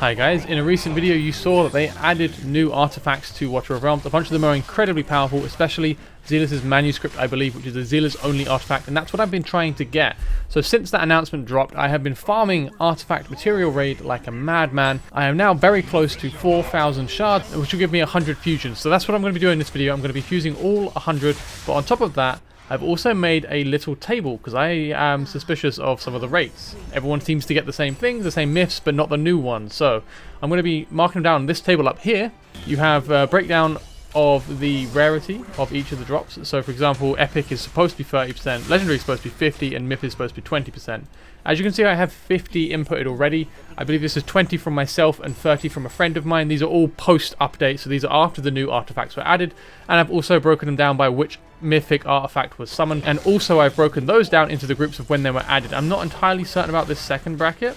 Hi guys, in a recent video you saw that they added new artifacts to Watcher of Realms. A bunch of them are incredibly powerful, especially Zealous' manuscript, I believe, which is a Zealous only artifact, and that's what I've been trying to get. So since that announcement dropped, I have been farming artifact material raid like a madman. I am now very close to 4,000 shards, which will give me 100 fusions. So that's what I'm going to be doing in this video. I'm going to be fusing all 100, but on top of that, I've also made a little table because I am suspicious of some of the rates. Everyone seems to get the same things, the same myths, but not the new ones. So I'm going to be marking them down on this table up here. You have a breakdown of the rarity of each of the drops. So for example, Epic is supposed to be 30%, Legendary is supposed to be 50%, and Myth is supposed to be 20%. As you can see, I have 50 inputted already. I believe this is 20 from myself and 30 from a friend of mine. These are all post-update, so these are after the new artifacts were added. And I've also broken them down by which mythic artifact was summoned. And also I've broken those down into the groups of when they were added. I'm not entirely certain about this second bracket,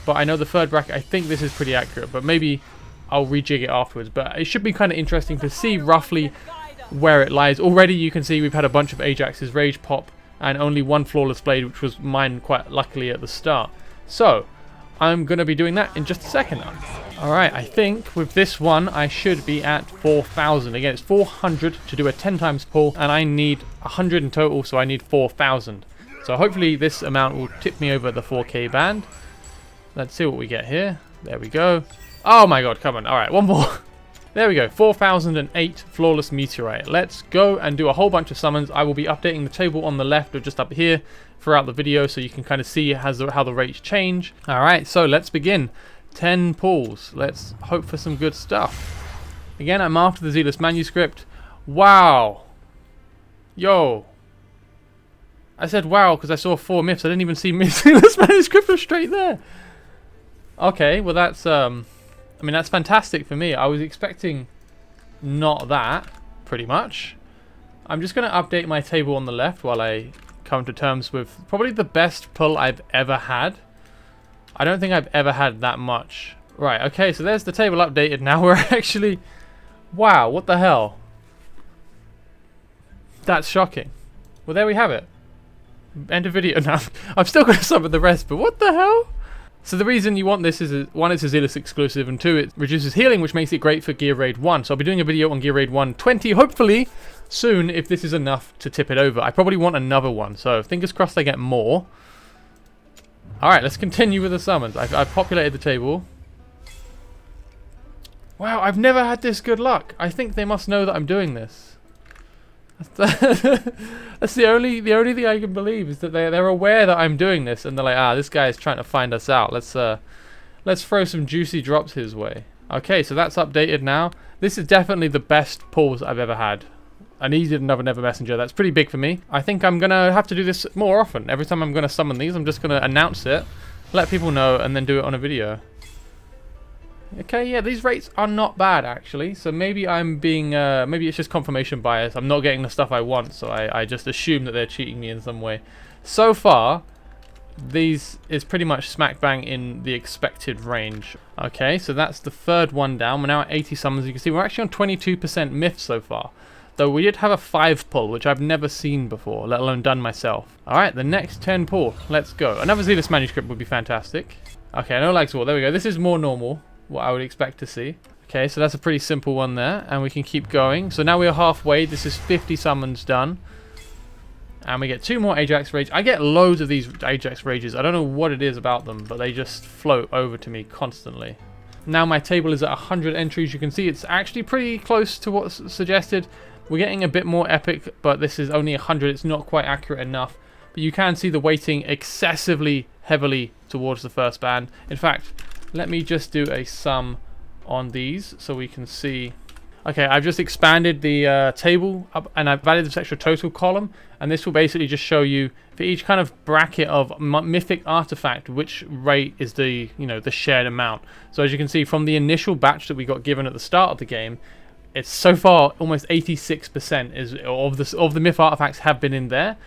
but I know the third bracket, I think this is pretty accurate, but maybe I'll rejig it afterwards. But it should be kind of interesting to see roughly where it lies. Already you can see we've had a bunch of Ajax's Rage pop and only one Flawless Blade, which was mine quite luckily at the start. So I'm going to be doing that in just a second. Alright, I think with this one I should be at 4,000. Again, it's 400 to do a 10 times pull, and I need 100 in total, so I need 4,000. So hopefully this amount will tip me over the 4k band. Let's see what we get here. There we go. Oh my god, come on. Alright, one more. There we go, 4,008 Flawless Meteorite. Let's go and do a whole bunch of summons. I will be updating the table on the left or just up here throughout the video so you can kind of see how the rates change. Alright, so let's begin. 10 pulls. Let's hope for some good stuff. Again, I'm after the Zealous manuscript. Wow. Yo. I said wow because I saw 4 myths. I didn't even see Zealous manuscript was straight there. Okay, well that's I mean, that's fantastic for me. I was expecting not that, pretty much. I'm just going to update my table on the left while I come to terms with probably the best pull I've ever had. I don't think I've ever had that much. Right, okay, so there's the table updated. Now we're actually... Wow, what the hell? That's shocking. Well, there we have it. End of video. Now, I've still got to summon the rest, but what the hell? So the reason you want this is, one, it's a Zealous exclusive, and 2, it reduces healing, which makes it great for Gear Raid 1. So I'll be doing a video on Gear Raid 120, hopefully soon, if this is enough to tip it over. I probably want another one, so fingers crossed I get more. Alright, let's continue with the summons. I've populated the table. Wow, I've never had this good luck. I think they must know that I'm doing this. That's the only thing I can believe, is that they're aware that I'm doing this, and they're like, ah, this guy is trying to find us out. Let's throw some juicy drops his way. Okay, so that's updated now. This is definitely the best pulls I've ever had. I needed another Never Messenger. That's pretty big for me. I think I'm gonna have to do this more often. Every time I'm gonna summon these, I'm just gonna announce it, let people know, and then do it on a video. Okay, yeah, these rates are not bad actually. So maybe I'm being, maybe it's just confirmation bias. I'm not getting the stuff I want, so I just assume that they're cheating me in some way. So far, these is pretty much smack bang in the expected range. Okay, so that's the third one down. We're now at 80 summons. You can see we're actually on 22% myth so far. Though we did have a 5 pull, which I've never seen before, let alone done myself. Alright, the next 10 pull. Let's go. Another Zealous manuscript would be fantastic. Okay, no lags. There we go. This is more normal. What I would expect to see. Okay, so that's a pretty simple one there, and we can keep going. So now we are halfway. This is 50 summons done, and we get 2 more Ajax Rage. I get loads of these Ajax Rages. I don't know what it is about them, but they just float over to me constantly. Now my table is at 100 entries. You can see it's actually pretty close to what's suggested. We're getting a bit more epic, but this is only 100. It's not quite accurate enough, but you can see the weighting excessively heavily towards the first band. In fact, let me just do a sum on these so we can see. Okay, I've just expanded the table up, and I've added this extra total column, and this will basically just show you for each kind of bracket of mythic artifact which rate is the, you know, the shared amount. So as you can see from the initial batch that we got given at the start of the game, it's so far almost 86% is of the myth artifacts have been in there,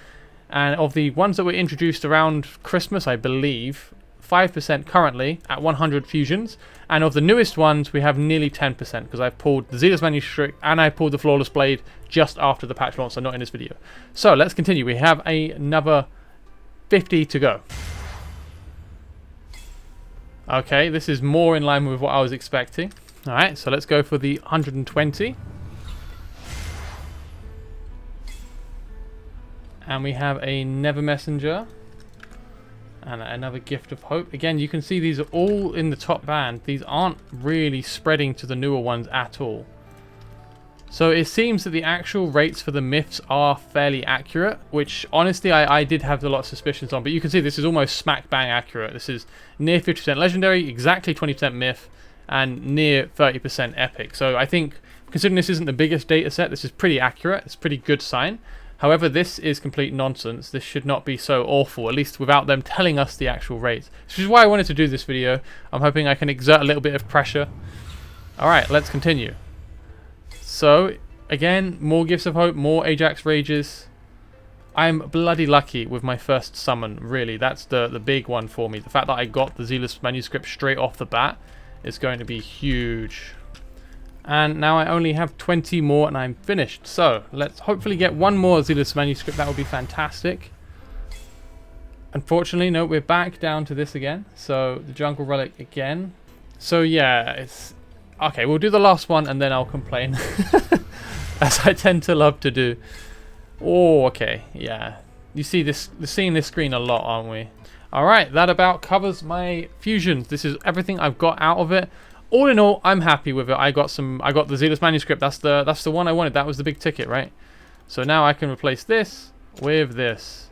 and of the ones that were introduced around Christmas, I believe 5% currently at 100 fusions, and of the newest ones we have nearly 10% because I've pulled the Zealous manuscript and I pulled the Flawless Blade just after the patch launch, so not in this video. So let's continue. We have another 50 to go. Okay, this is more in line with what I was expecting. Alright, so let's go for the 120. And we have a Never Messenger. And another Gift of Hope. Again, you can see these are all in the top band. These aren't really spreading to the newer ones at all. So it seems that the actual rates for the myths are fairly accurate, which honestly I did have a lot of suspicions on. But you can see this is almost smack bang accurate. This is near 50% legendary, exactly 20% myth, and near 30% epic. So I think, considering this isn't the biggest data set, this is pretty accurate. It's a pretty good sign. However, this is complete nonsense. This should not be so awful, at least without them telling us the actual rates. Which is why I wanted to do this video. I'm hoping I can exert a little bit of pressure. Alright, let's continue. So, again, more Gifts of Hope, more Ajax Rages. I'm bloody lucky with my first summon, really. That's the big one for me. The fact that I got the Zealous manuscript straight off the bat is going to be huge. And now I only have 20 more and I'm finished. So, let's hopefully get one more Zealous manuscript. That would be fantastic. Unfortunately, no, we're back down to this again. So, the Jungle Relic again. So, yeah, it's... Okay, we'll do the last one and then I'll complain. As I tend to love to do. Oh, okay, yeah. You see this, seeing this screen a lot, aren't we? Alright, that about covers my fusions. This is everything I've got out of it. All in all, I'm happy with it. I got the Zealous manuscript. That's the one I wanted. That was the big ticket, right? So now I can replace this with this.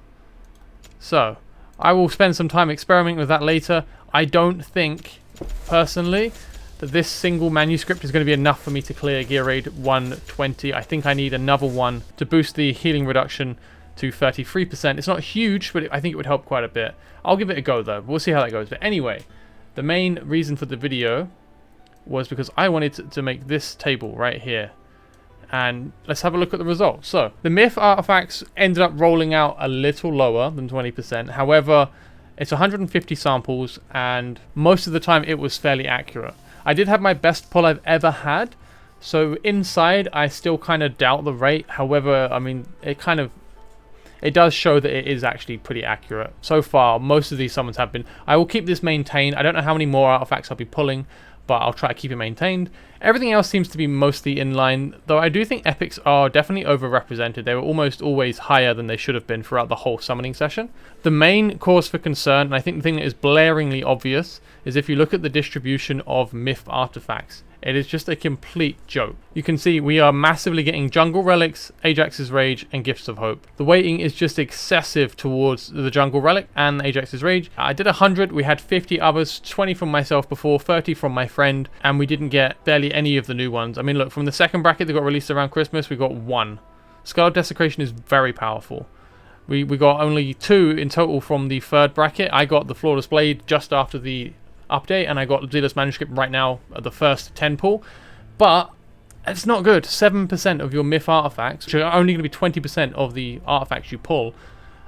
So I will spend some time experimenting with that later. I don't think, personally, that this single manuscript is going to be enough for me to clear Gear Raid 120. I think I need another one to boost the healing reduction to 33%. It's not huge, but I think it would help quite a bit. I'll give it a go, though. We'll see how that goes. But anyway, the main reason for the video was because I wanted to make this table right here. And let's have a look at the results. So, the myth artifacts ended up rolling out a little lower than 20%. However, it's 150 samples, and most of the time it was fairly accurate. I did have my best pull I've ever had. So, inside, I still kind of doubt the rate. However, I mean, it does show that it is actually pretty accurate. So far, most of these summons have been. I will keep this maintained. I don't know how many more artifacts I'll be pulling, but I'll try to keep it maintained. Everything else seems to be mostly in line, though I do think epics are definitely overrepresented. They were almost always higher than they should have been throughout the whole summoning session. The main cause for concern, and I think the thing that is blaringly obvious, is if you look at the distribution of myth artifacts. It is just a complete joke. You can see we are massively getting Jungle Relics, Ajax's Rage, and Gifts of Hope. The weighting is just excessive towards the Jungle Relic and Ajax's Rage. I did 100, we had 50 others, 20 from myself before, 30 from my friend, and we didn't get barely any of the new ones. I mean, look, from the second bracket that got released around Christmas, we got one. Skull of Desecration is very powerful. We got only 2 in total from the third bracket. I got the Flawless Blade just after the update, and I got Zealous manuscript right now at the first 10 pull, but it's not good. 7% of your myth artifacts, which are only going to be 20% of the artifacts you pull,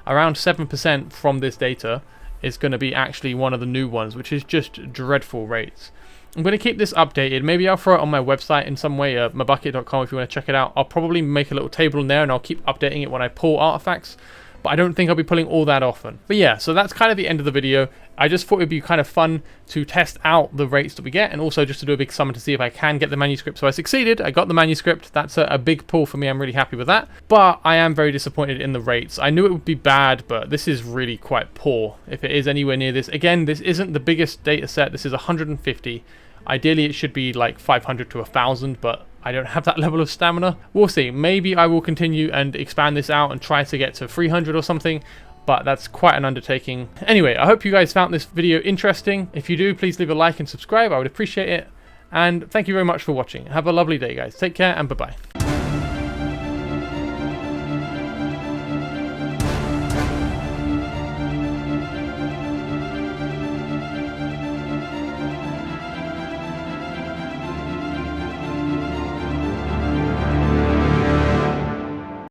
around 7% from this data is going to be actually one of the new ones, which is just dreadful rates. I'm going to keep this updated. Maybe I'll throw it on my website in some way, mybucket.com, if you want to check it out. I'll probably make a little table in there and I'll keep updating it when I pull artifacts, but I don't think I'll be pulling all that often. But yeah, so that's kind of the end of the video. I just thought it'd be kind of fun to test out the rates that we get, and also just to do a big summon to see if I can get the manuscript. So I succeeded. I got the manuscript. That's a big pull for me. I'm really happy with that. But I am very disappointed in the rates. I knew it would be bad, but this is really quite poor if it is anywhere near this. Again, this isn't the biggest data set. This is 150. Ideally, it should be like 500 to 1,000, but I don't have that level of stamina. We'll see. Maybe I will continue and expand this out and try to get to 300 or something, but that's quite an undertaking. Anyway, I hope you guys found this video interesting. If you do, please leave a like and subscribe. I would appreciate it. And thank you very much for watching. Have a lovely day, guys. Take care and bye-bye.